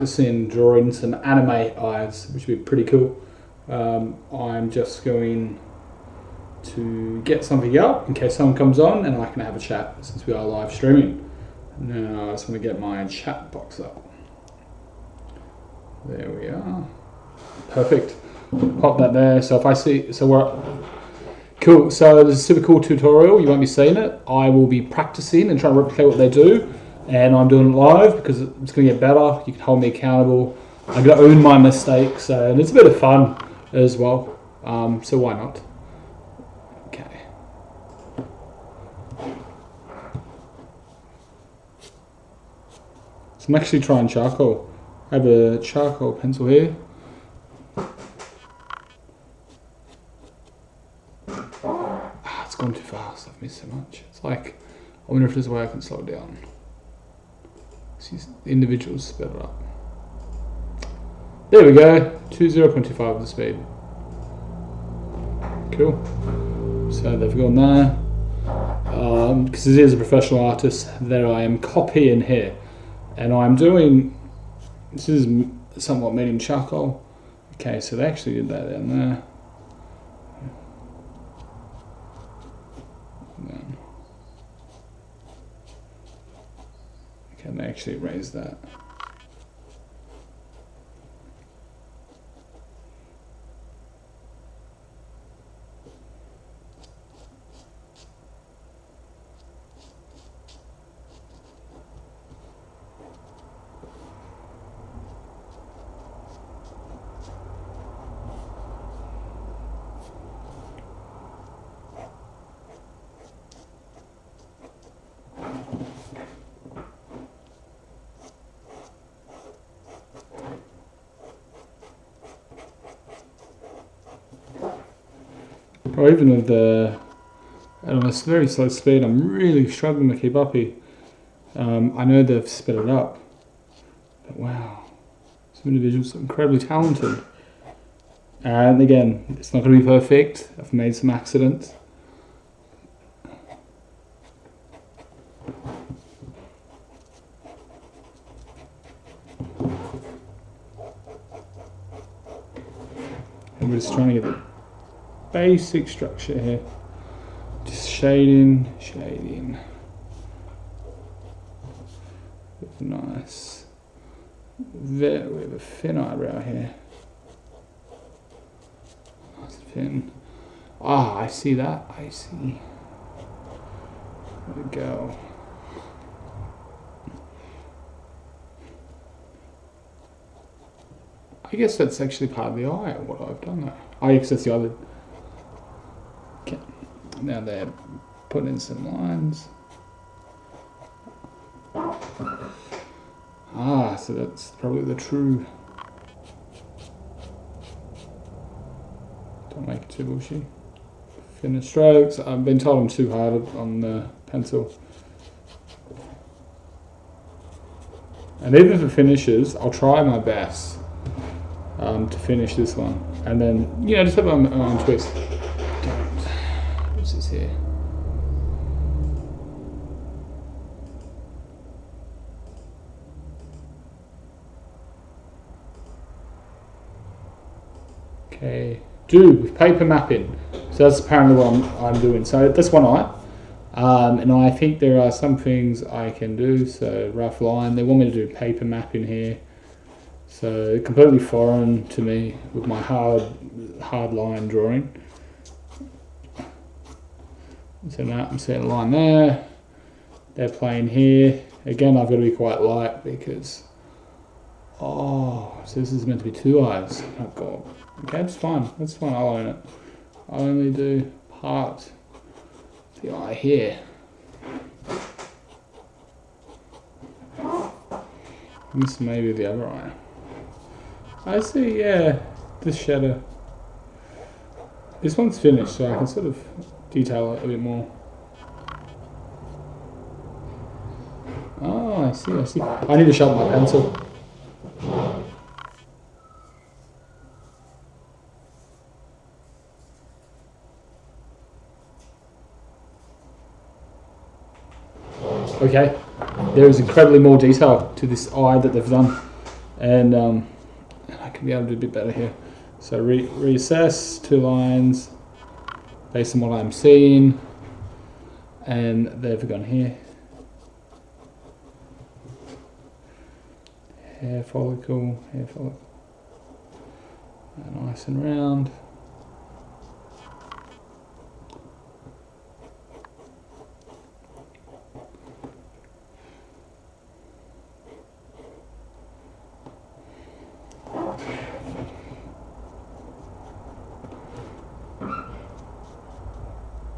in drawing some anime eyes, which would be pretty cool. I'm just going to get something up in case someone comes on and I can have a chat since we are live streaming. Now I just want to get my chat box up. There we are. Perfect. Pop that there. So if I see, so we're cool. So there's a super cool tutorial. You won't be seeing it. I will be practicing and trying to replicate what they do. And I'm doing it live because it's going to get better. You can hold me accountable. I'm going to own my mistakes. And it's a bit of fun as well. So why not? Okay. So I'm actually trying charcoal. I have a charcoal pencil here. It's gone too fast. I've missed so much. It's like, I wonder if there's a way I can slow it down. See, the individuals sped it up. There we go. 0.25 of the speed. Cool. So they've gone there. Because it is a professional artist that I am copying here. And I'm doing, this is somewhat medium charcoal. Okay, so they actually did that down there. Can they actually raise that? Or even with the, at a very slow speed, I'm really struggling to keep up here. I know they've sped it up, but wow, some individuals are incredibly talented. And again, it's not going to be perfect. I've made some accidents. And we're just trying to get the basic structure here. Just shading. Nice. There, we have a thin eyebrow here. Nice thin. Ah, I see that. I see. There we go. I guess that's actually part of the eye, what I've done there. I guess that's the other. Okay. Now they're putting in some lines. Ah, so that's probably the true. Don't make it too bushy. Thinner strokes. I've been told I'm too hard on the pencil. And even if it finishes, I'll try my best to finish this one. And then, you know, just have my own twist. What's this here? Okay, do with paper mapping. So that's apparently what I'm doing. So that's one eye. And I think there are some things I can do. So rough line. They want me to do paper mapping here. So completely foreign to me with my hard line drawing. So now I'm setting a line there. They're playing here. Again, I've got to be quite light because, oh, so this is meant to be two eyes. Oh God. Okay, that's fine. That's fine. I'll own it. I'll only do part of the eye here. And this may be the other eye. I see, yeah, this shadow. This one's finished, so I can sort of detail it a bit more. Oh, I see. I need to sharpen my pencil. Okay, there is incredibly more detail to this eye that they've done. and I can be able to do a bit better here. So reassess 2 lines based on what I'm seeing, and they've gone here. Hair follicle, nice and round.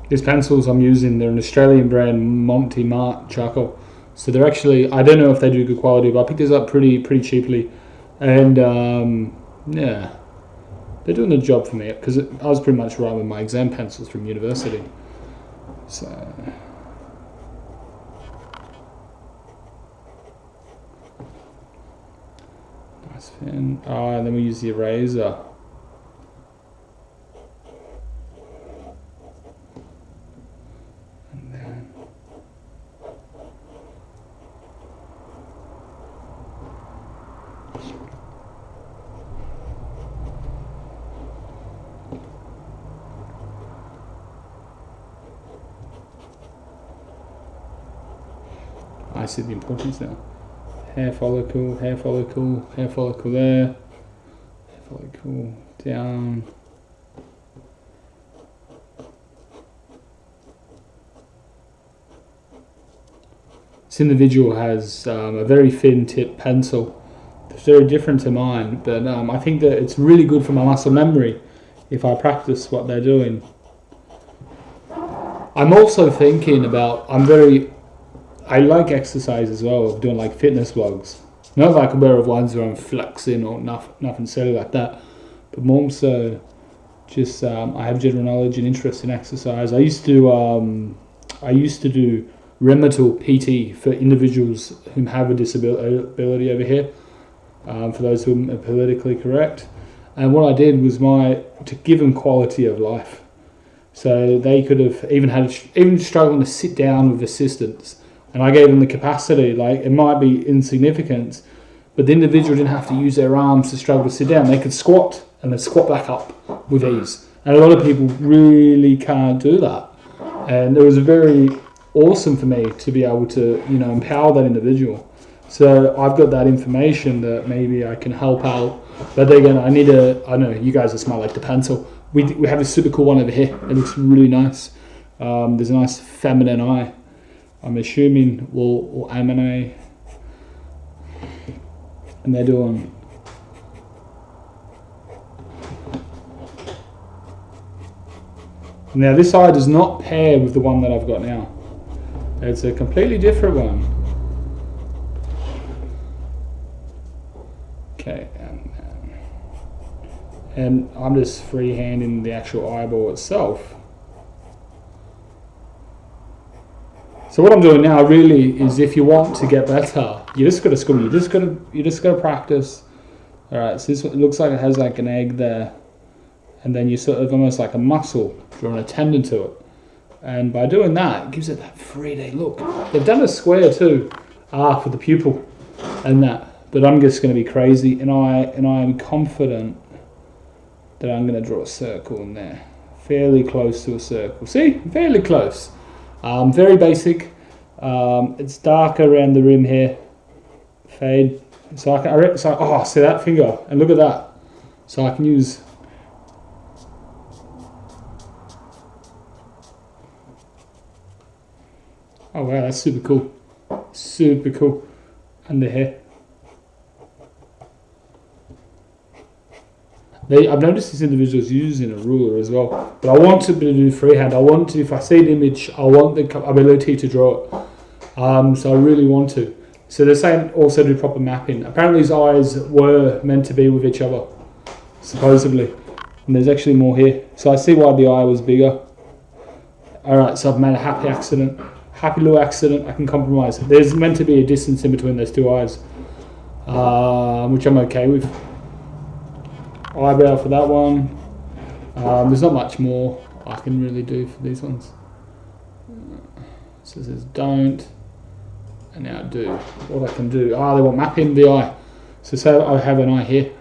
These pencils I'm using, they're an Australian brand, Monty Mart charcoal. So they're actually, I don't know if they do good quality, but I picked these up pretty cheaply. And yeah, they're doing the job for me, because I was pretty much right with my exam pencils from university. So nice pen. And then we use the eraser. I see the importance now. Hair follicle, hair follicle, hair follicle there, hair follicle down. This individual has a very thin tip pencil. It's very different to mine, but I think that it's really good for my muscle memory if I practice what they're doing. I'm also thinking about, I like exercise as well, doing like fitness vlogs. Not like aware of ones where I'm flexing or nothing silly like that, but more so just I have general knowledge and interest in exercise. I used to do rheumatoid PT for individuals who have a disability over here, for those who are politically correct. And what I did was to give them quality of life. So they could have even struggling to sit down with assistance. And I gave them the capacity, like it might be insignificant, but the individual didn't have to use their arms to struggle to sit down. They could squat and then squat back up with ease. And a lot of people really can't do that. And it was very awesome for me to be able to, empower that individual. So I've got that information that maybe I can help out. But again, I know you guys are smart like the pencil. We have a super cool one over here. It looks really nice. There's a nice feminine eye. I'm assuming will emanate, and they're doing. Now this eye does not pair with the one that I've got now. It's a completely different one. Okay, and I'm just freehanding the actual eyeball itself. So what I'm doing now really is, if you want to get better, you just got to school. You just got to practice. All right. So this, it looks like it has like an egg there, and then you sort of almost like a muscle drawing a tendon to it. And by doing that, it gives it that 3D look. They've done a square too, for the pupil, and that. But I'm just going to be crazy, and I am confident that I'm going to draw a circle in there, fairly close to a circle. See, fairly close. Very basic. It's darker around the rim here. Fade. So see that finger, and look at that. So I can use. Oh wow, that's super cool. Super cool. Under here. I've noticed this individual's using a ruler as well, but I want to do freehand. I want to, if I see an image, I want the ability to draw it. So I really want to. So they're saying also do proper mapping. Apparently his eyes were meant to be with each other, supposedly. And there's actually more here. So I see why the eye was bigger. Alright, so I've made a happy accident. Happy little accident, I can compromise. There's meant to be a distance in between those two eyes, which I'm okay with. Eyebrow for that one. There's not much more I can really do for these ones. So it says don't, and now do. What I can do, they want mapping the eye. So say I have an eye here,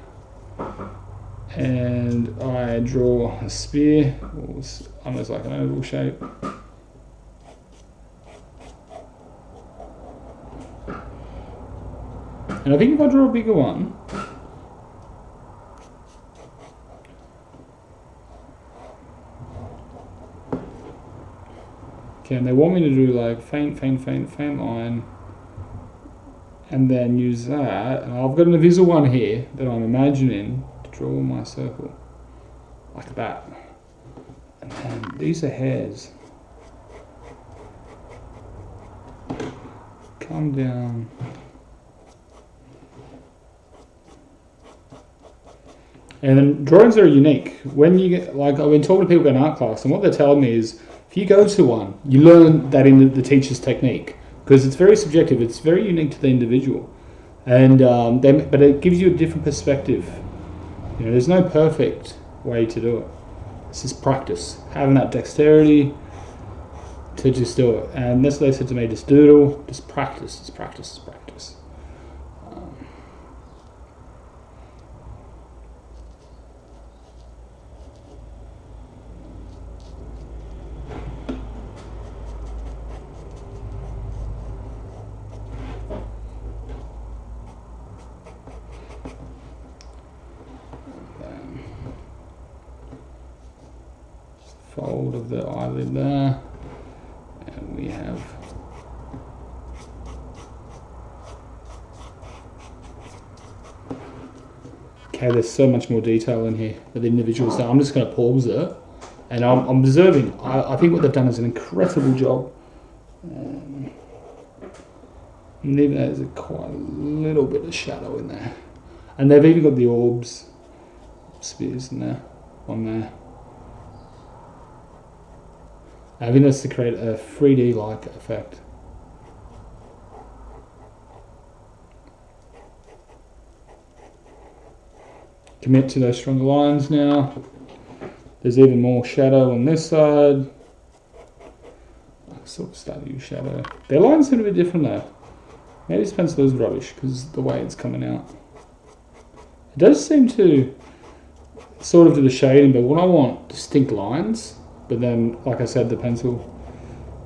and I draw a spear, almost like an oval shape. And I think if I draw a bigger one, okay, and they want me to do like faint line, and then use that, and I've got an invisible one here that I'm imagining to draw my circle, like that. And then these are hairs. Come down. And then drawings are unique. When you get, like, I've been talking to people about art class, and what they're telling me is, if you go to one, you learn that in the teacher's technique, because it's very subjective. It's very unique to the individual, and but it gives you a different perspective. You know, there's no perfect way to do it. It's just practice, having that dexterity to just do it. And that's what they said to me: just doodle, just practice, just practice, just practice. Fold of the eyelid there, and we have okay, there's so much more detail in here with the individuals. So I'm just going to pause it, and I'm observing. I think what they've done is an incredible job, and even there's quite a little bit of shadow in there, and they've even got the orbs spears in there, on there. I think that's to create a 3D-like effect. Commit to those stronger lines now. There's even more shadow on this side. I sort of start to use shadow. Their lines seem to be different though. Maybe this pencil is rubbish because the way it's coming out. It does seem to sort of do the shading, but when I want distinct lines, but then, like I said, the pencil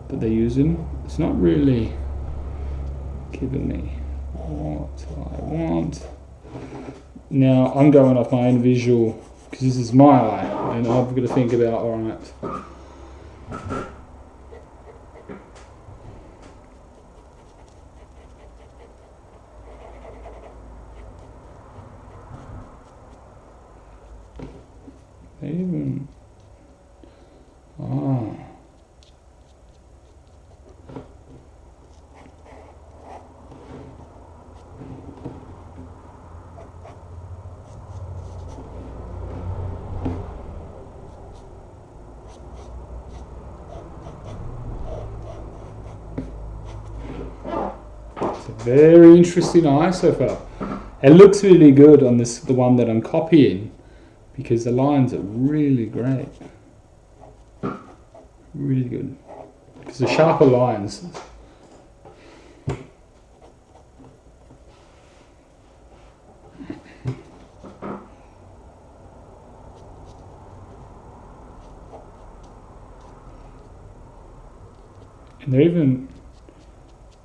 that they're using, it's not really giving me what I want. Now, I'm going off my own visual, because this is my eye, and I've got to think about, alright, even, it's a very interesting eye so far. It looks really good on this, the one that I'm copying, because the lines are really great. Really good. Because the sharper lines. And they're even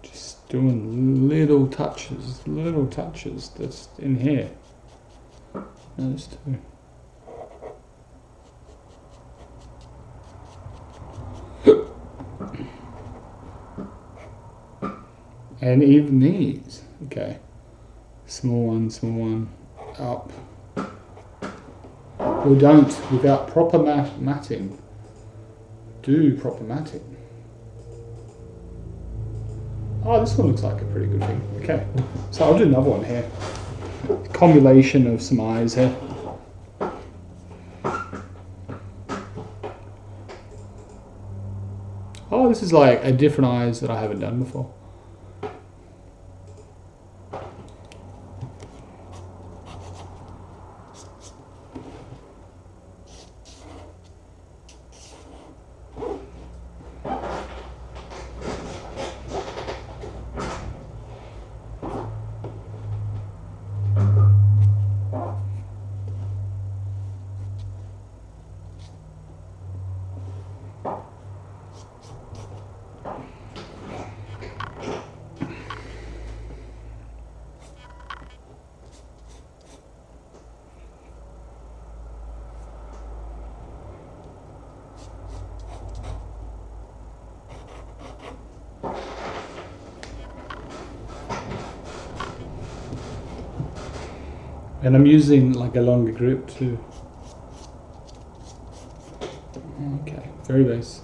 just doing little touches that's in here. Those two. And even these, okay, small one, up. Or don't, without proper matting, do proper matting. Oh, this one looks like a pretty good thing. Okay, so I'll do another one here. Combination of some eyes here. Oh, this is like a different eyes that I haven't done before. And I'm using like a longer grip too. Okay, very base.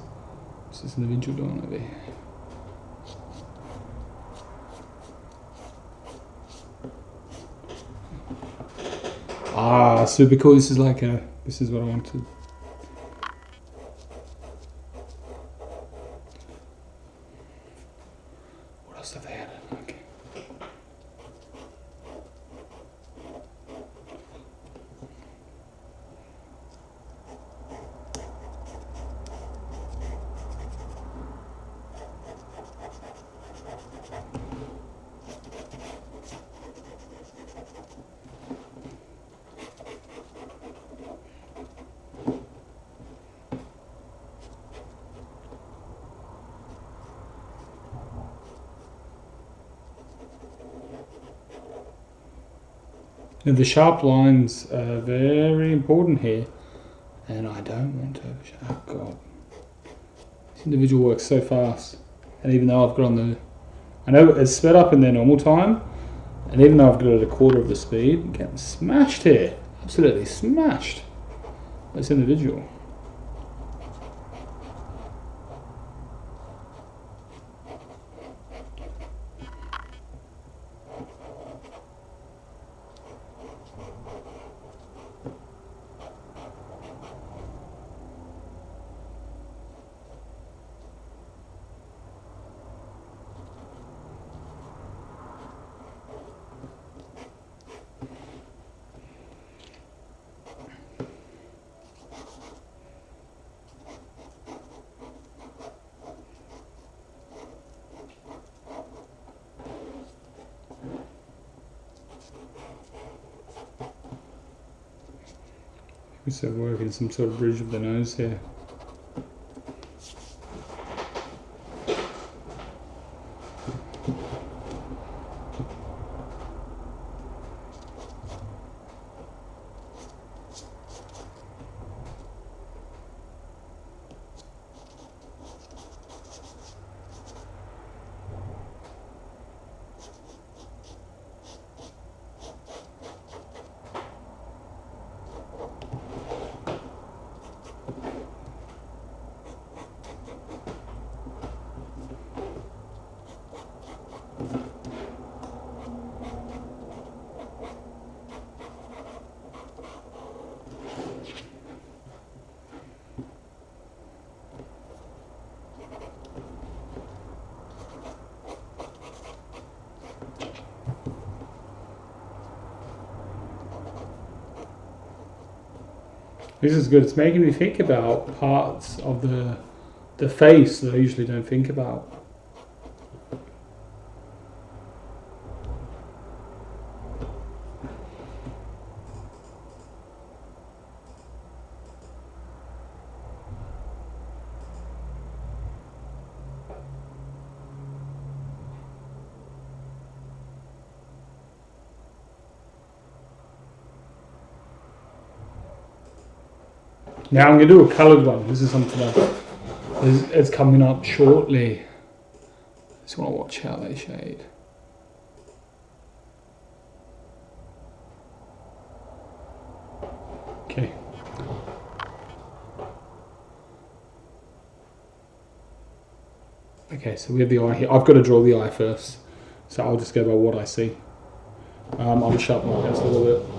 What's this individual doing over here? Ah, super cool. This is like a, this is what I wanted. What else have they added? Okay. Now the sharp lines are very important here, and I don't want to. Oh god, this individual works so fast, and even though I've got on the, I know it's sped up in their normal time, and even though I've got it at a quarter of the speed, I'm getting smashed here, absolutely smashed. This individual. So working some sort of bridge of the nose here. This is good. It's making me think about parts of the face that I usually don't think about. Now I'm going to do a coloured one. This is something that is coming up shortly. Just want to watch how they shade. Okay. Okay, so we have the eye here. I've got to draw the eye first, so I'll just go by what I see. I'll just sharpen my pencil a little bit.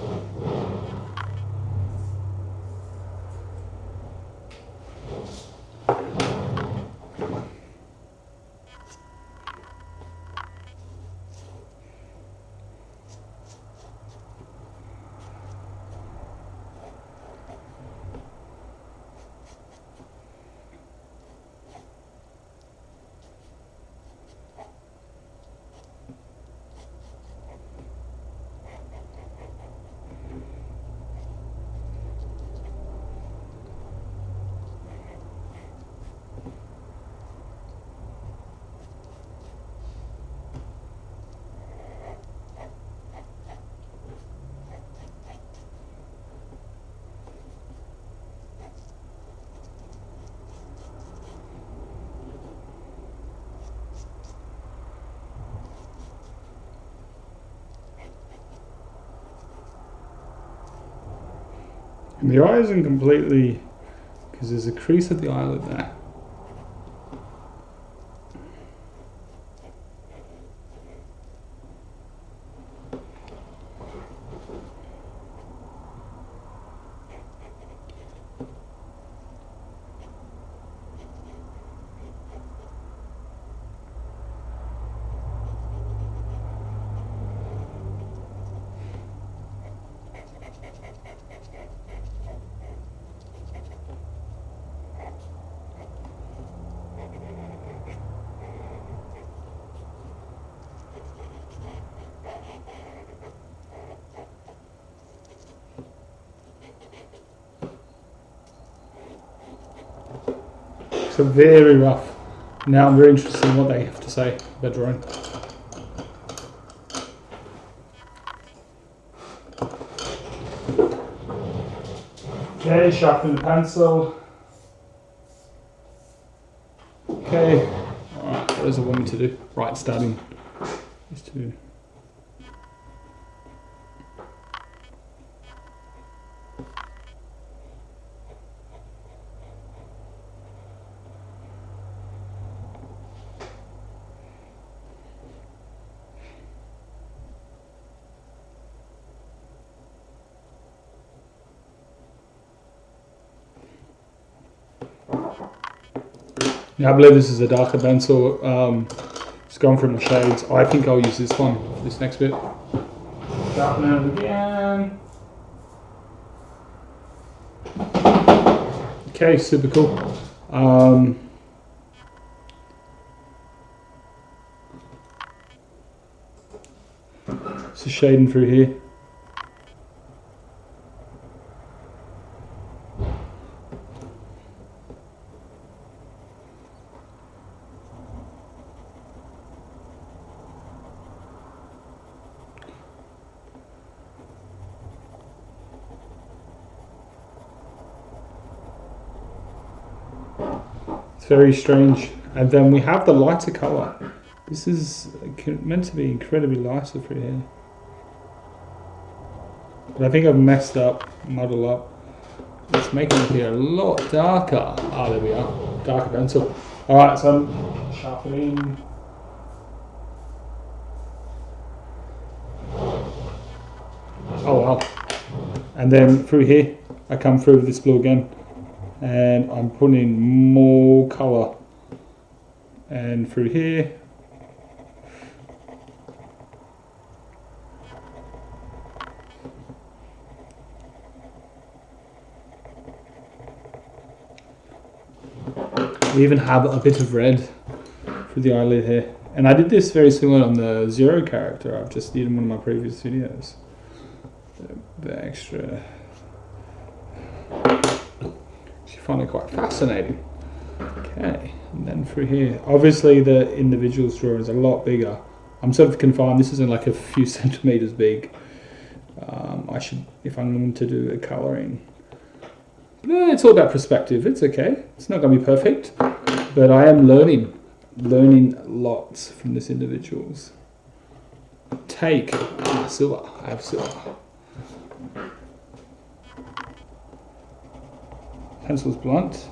And the eye isn't completely, because there's a crease at the eyelid there. So very rough. Now I'm very interested in what they have to say about drawing. Okay, sharpen the pencil. Okay, alright, what does it want me to do? Right, starting. Just to now I believe this is a darker pencil. It's gone from the shades. I think I'll use this one, this next bit. Sharpen it again. Okay, super cool. So shading through here. Very strange. And then we have the lighter colour. This is meant to be incredibly lighter through here. But I think I've messed up, muddled up. Let's make it appear a lot darker. Ah, there we are. Darker pencil. Alright, so I'm sharpening. Oh wow. And then through here, I come through with this blue again. And I'm putting in more colour, and through here we even have a bit of red for the eyelid here, and I did this very similar on the Zero character I've just did in one of my previous videos. The extra, I find it quite fascinating. Okay, and then through here, obviously the individual's drawing is a lot bigger. I'm sort of confined, this isn't like a few centimeters big. I should, if I'm going to do a colouring. It's all about perspective, it's okay. It's not going to be perfect, but I am learning lots from this individual's. Take, silver, I have silver. Pencil's blunt.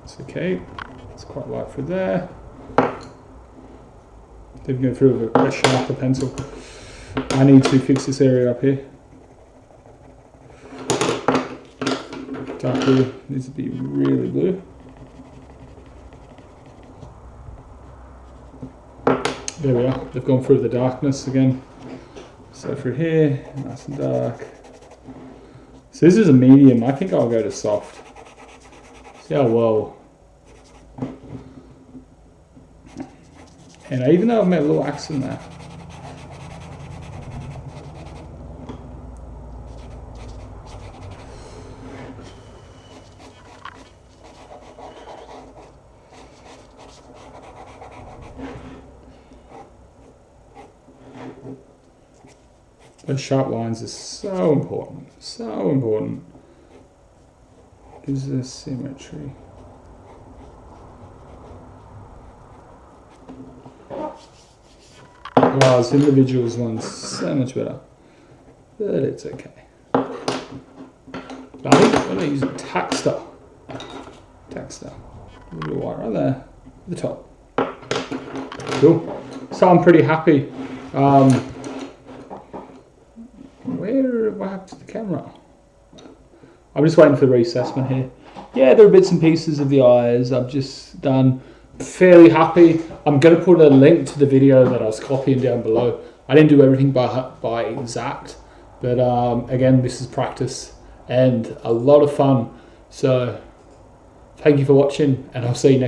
It's okay. It's quite light through there. Then go through with a sharper pencil. I need to fix this area up here. Dark blue needs to be really blue. There we are. They've gone through the darkness again. So through here, nice and dark. So this is a medium. I think I'll go to soft. See how well. And even though I've made a little accent there. Those sharp lines are so important, so important. Gives us symmetry. was. Individuals one's so much better. But it's okay. But I think I'm going to use Taxter. Taxter. A little white right there. At the top. Cool. So I'm pretty happy. Where have I have to the camera? I'm just waiting for the reassessment here. Yeah, there are bits and pieces of the eyes I've just done. Fairly happy. I'm going to put a link to the video that I was copying down below. I didn't do everything by exact, but again, this is practice and a lot of fun. So thank you for watching, and I'll see you next time.